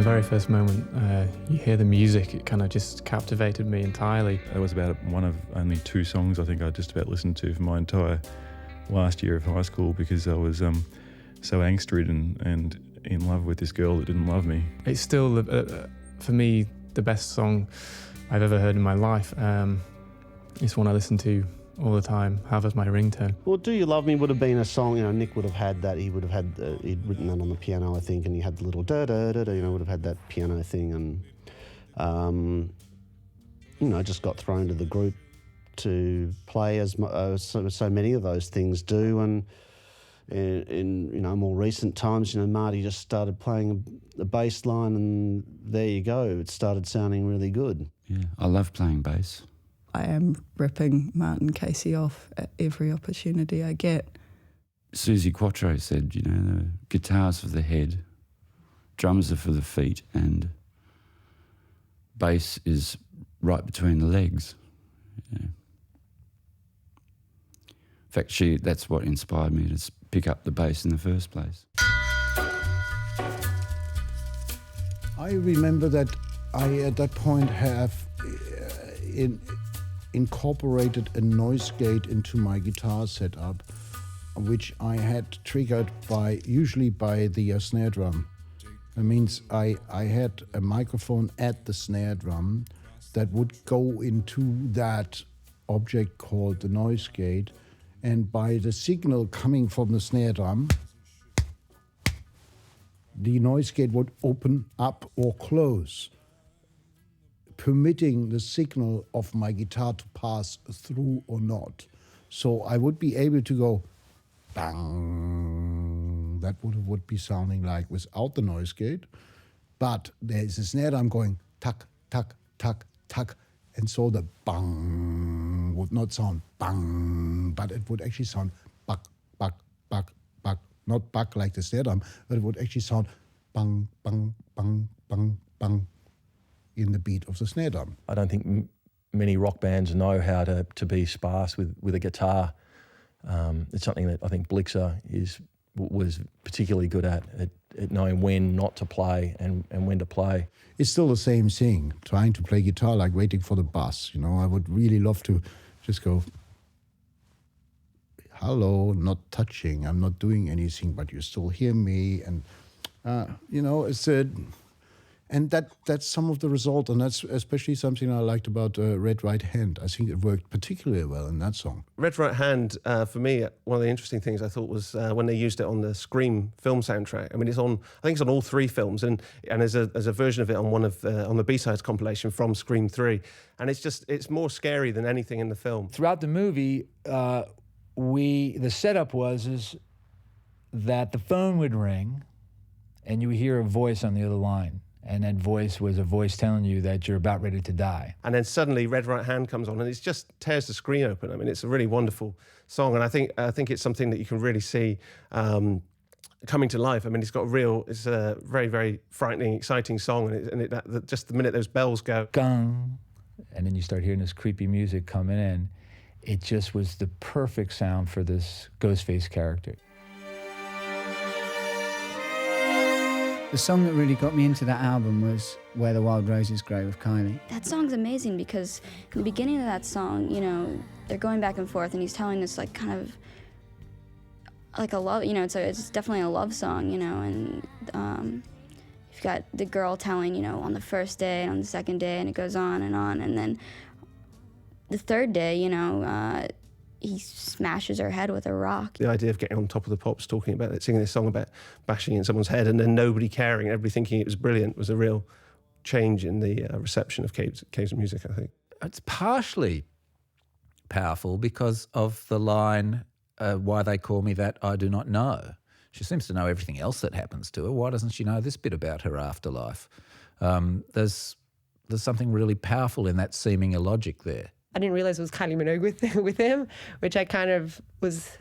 the very first moment you hear the music, it kind of just captivated me entirely. That was about one of only 2 songs I think I just about listened to for my entire last year of high school, because I was so angst-ridden and in love with this girl that didn't love me. It's still, for me, the best song I've ever heard in my life. It's one I listen to all the time, have as my ringtone. Well, Do You Love Me would have been a song, Nick would have had that, he'd written that on the piano, I think, and he had the little da-da-da-da, would have had that piano thing, and, just got thrown to the group to play as so many of those things do, and in more recent times, Marty just started playing the bass line, and there you go, it started sounding really good. Yeah, I love playing bass. I am ripping Martin Casey off at every opportunity I get. Susie Quattro said, the guitar's for the head, drums are for the feet, and bass is right between the legs. Yeah. In fact, that's what inspired me to pick up the bass in the first place. I remember that I, at that point, have incorporated a noise gate into my guitar setup, which I had triggered usually by the snare drum. That means I had a microphone at the snare drum that would go into that object called the noise gate, and by the signal coming from the snare drum, the noise gate would open up or close, permitting the signal of my guitar to pass through or not. So I would be able to go bang. That would be sounding like without the noise gate. But there's a snare drum going tuck, tuck, tuck, tuck. And so the bang would not sound bang, but it would actually sound buck, buck, buck, buck. Not buck like the snare drum, but it would actually sound bang, bang, bang, bang, bang in the beat of the snare drum. I don't think many rock bands know how to be sparse with a guitar. It's something that I think Blixer was particularly good at knowing when not to play and when to play. It's still the same thing, trying to play guitar like waiting for the bus. I would really love to just go, hello, not touching, I'm not doing anything, but you still hear me. And, it's and that's some of the result, and that's especially something I liked about Red Right Hand. I think it worked particularly well in that song. Red Right Hand, for me, one of the interesting things I thought was when they used it on the Scream film soundtrack. I mean, I think it's on all 3 films, and there's a version of it on on the B-sides compilation from Scream 3, and it's more scary than anything in the film. Throughout the movie, the setup was that the phone would ring, and you would hear a voice on the other line. And that voice was a voice telling you that you're about ready to die. And then suddenly Red Right Hand comes on, and it just tears the screen open. I mean, it's a really wonderful song, and I think it's something that you can really see coming to life. I mean, it's a very, very frightening, exciting song, and just the minute those bells go, gong, and then you start hearing this creepy music coming in, it just was the perfect sound for this Ghostface character. The song that really got me into that album was Where the Wild Roses Grow with Kylie. That song's amazing because in the beginning of that song, they're going back and forth and he's telling this like kind of like a love, it's definitely a love song, and you've got the girl telling, on the first day, on the second day, and it goes on, and then the third day, he smashes her head with a rock. The idea of getting on Top of the Pops, singing this song about bashing in someone's head and then nobody caring, everybody thinking it was brilliant, was a real change in the reception of Cave's music, I think. It's partially powerful because of the line, why they call me that, I do not know. She seems to know everything else that happens to her. Why doesn't she know this bit about her afterlife? There's something really powerful in that seeming illogic there. I didn't realize it was Kylie Minogue with him, which I kind of was,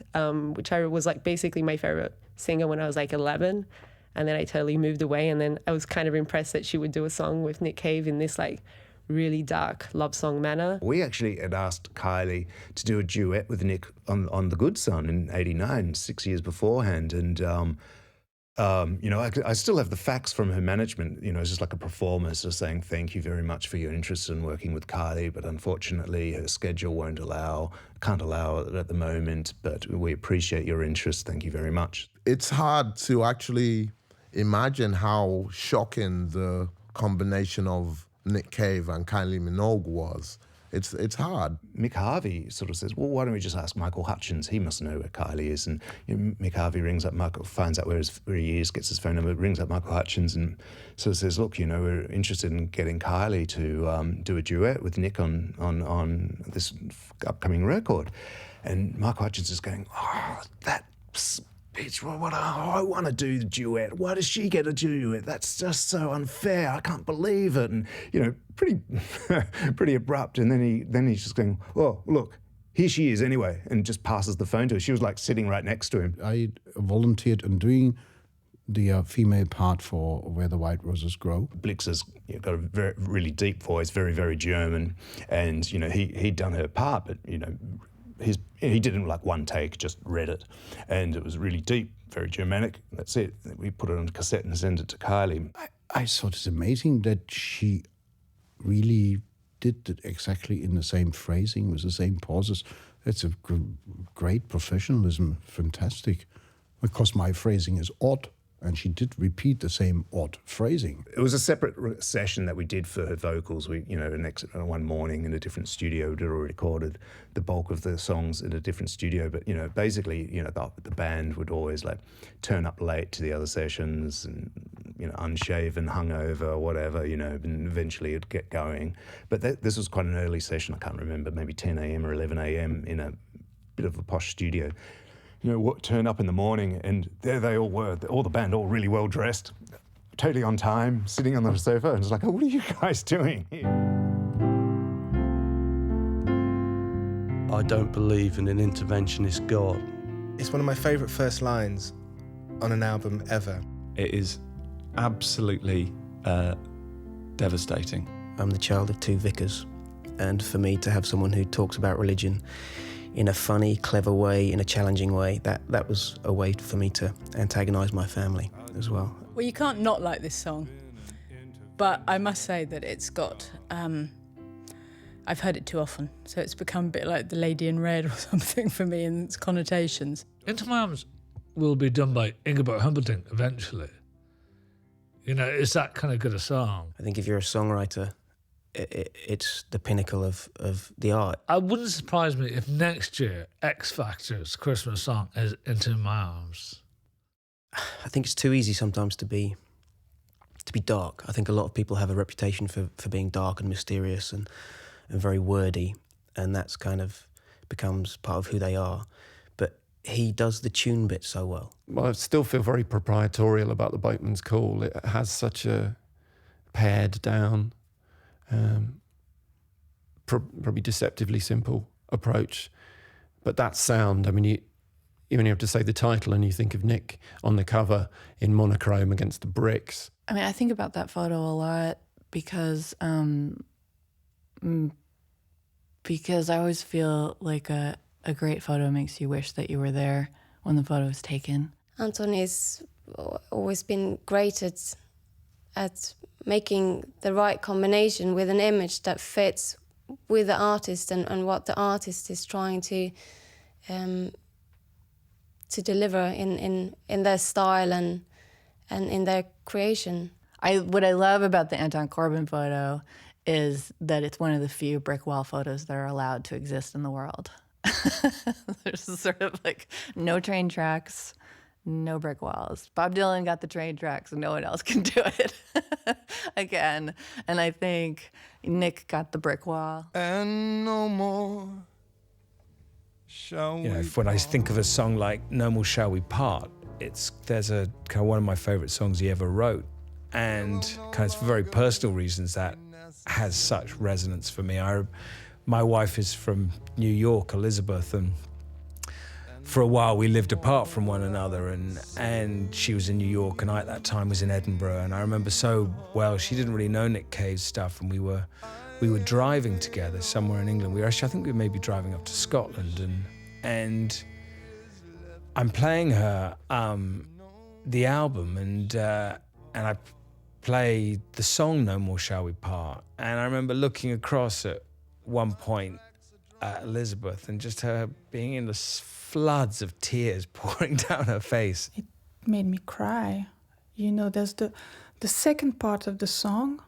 which I was like basically my favorite singer when I was like 11. And then I totally moved away. And then I was kind of impressed that she would do a song with Nick Cave in this like really dark love song manner. We actually had asked Kylie to do a duet with Nick on The Good Son in '89, 6 years beforehand. And I still have the fax from her management, it's just like a performer just saying, thank you very much for your interest in working with Kylie, but unfortunately her schedule can't allow it at the moment, but we appreciate your interest. Thank you very much. It's hard to actually imagine how shocking the combination of Nick Cave and Kylie Minogue was. It's hard. Mick Harvey sort of says, well, why don't we just ask Michael Hutchins? He must know where Kylie is. And Mick Harvey rings up Michael, finds out where he is, gets his phone number, rings up Michael Hutchins and sort of says, look, we're interested in getting Kylie to do a duet with Nick on this upcoming record. And Michael Hutchins is going, oh, that bitch, I want to do the duet. Why does she get a duet? That's just so unfair. I can't believe it. And, pretty abrupt. And then he's just going, oh, look, here she is anyway, and just passes the phone to her. She was like sitting right next to him. I volunteered in doing the female part for Where the White Roses Grow. Blix has got a really deep voice, very, very German. And, he'd done her part, but, he didn't like one take, just read it. And it was really deep, very Germanic. That's it. We put it on cassette and sent it to Kylie. I thought it's amazing that she really did it exactly in the same phrasing, with the same pauses. It's a great professionalism, fantastic. Because my phrasing is odd, and she did repeat the same odd phrasing. It was a separate session that we did for her vocals. We, one morning in a different studio, we'd already recorded the bulk of the songs in a different studio. But, basically, the band would always turn up late to the other sessions and, unshaven, hungover, whatever, and eventually it'd get going. But this was quite an early session. I can't remember, maybe 10 a.m. or 11 a.m. in a bit of a posh studio. Turn up in the morning, and there they all were, all the band, all really well dressed, totally on time, sitting on the sofa, and it's like, oh, what are you guys doing here? I don't believe in an interventionist God. It's one of my favourite first lines on an album ever. It is absolutely devastating. I'm the child of two vicars, and for me to have someone who talks about religion in a funny, clever way, in a challenging way, that was a way for me to antagonise my family as well. Well, you can't not like this song, but I must say that it's got, I've heard it too often, so it's become a bit like The Lady in Red or something for me in its connotations. Into My Arms will be done by Ingeborg Humperdinck eventually. It's that kind of good a song. I think if you're a songwriter, it's the pinnacle of the art. It wouldn't surprise me if next year X Factor's Christmas song is Into My Arms. I think it's too easy sometimes to be dark. I think a lot of people have a reputation for being dark and mysterious and very wordy, and that's kind of becomes part of who they are. But he does the tune bit so well. Well, I still feel very proprietorial about the Boatman's Call. It has such a pared down, probably deceptively simple approach. But that sound, I mean, you only have to say the title and you think of Nick on the cover in monochrome against the bricks. I mean, I think about that photo a lot because I always feel like a great photo makes you wish that you were there when the photo was taken. Anton has always been great at making the right combination with an image that fits with the artist and what the artist is trying to deliver in their style and in their creation. What I love about the Anton Corbijn photo is that it's one of the few brick wall photos that are allowed to exist in the world. There's sort of like no train tracks, no brick walls. Bob Dylan got the train tracks and no one else can do it again. And I think Nick got the brick wall. And no more shall we when I think of a song like No More Shall We Part, there's a kind of one of my favorite songs he ever wrote. And kind of for very personal reasons that has such resonance for me. My wife is from New York, Elizabeth, and for a while we lived apart from one another, and she was in New York and I at that time was in Edinburgh, and I remember so well, she didn't really know Nick Cave's stuff, and we were driving together somewhere in England. I think we were maybe driving up to Scotland, and I'm playing her the album, and I played the song "No More Shall We Part," and I remember looking across at one point at Elizabeth and just her being in the floods of tears pouring down her face. It made me cry. You know, there's the second part of the song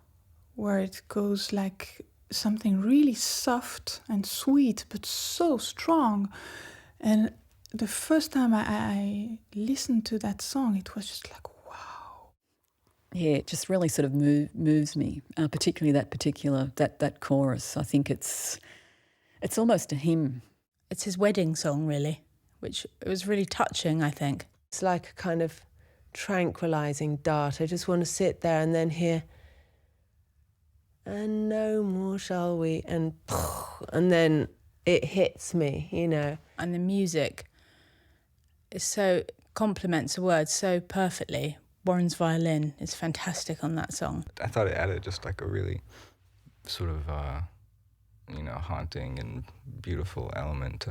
where it goes like something really soft and sweet, but so strong. And the first time I listened to that song, it was just like, wow. Yeah, it just really sort of moves me, particularly that chorus. I think it's almost a hymn. It's his wedding song, really, which it was really touching, I think. It's like a kind of tranquilizing dart. I just want to sit there and then hear, and no more shall we, and then it hits me, you know. And the music is so, complements the words so perfectly. Warren's violin is fantastic on that song. I thought it added just like a really sort of, haunting and beautiful element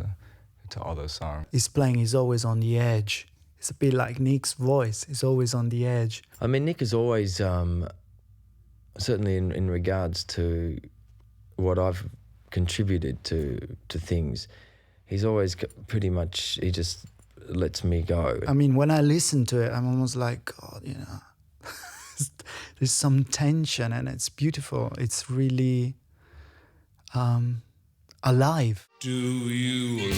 to all those songs. His playing is always on the edge. It's a bit like Nick's voice. It's always on the edge. I mean, Nick is always, certainly in regards to what I've contributed to things, he's always pretty much, he just lets me go. I mean, when I listen to it, I'm almost like, God, there's some tension and it's beautiful. It's really alive. Do you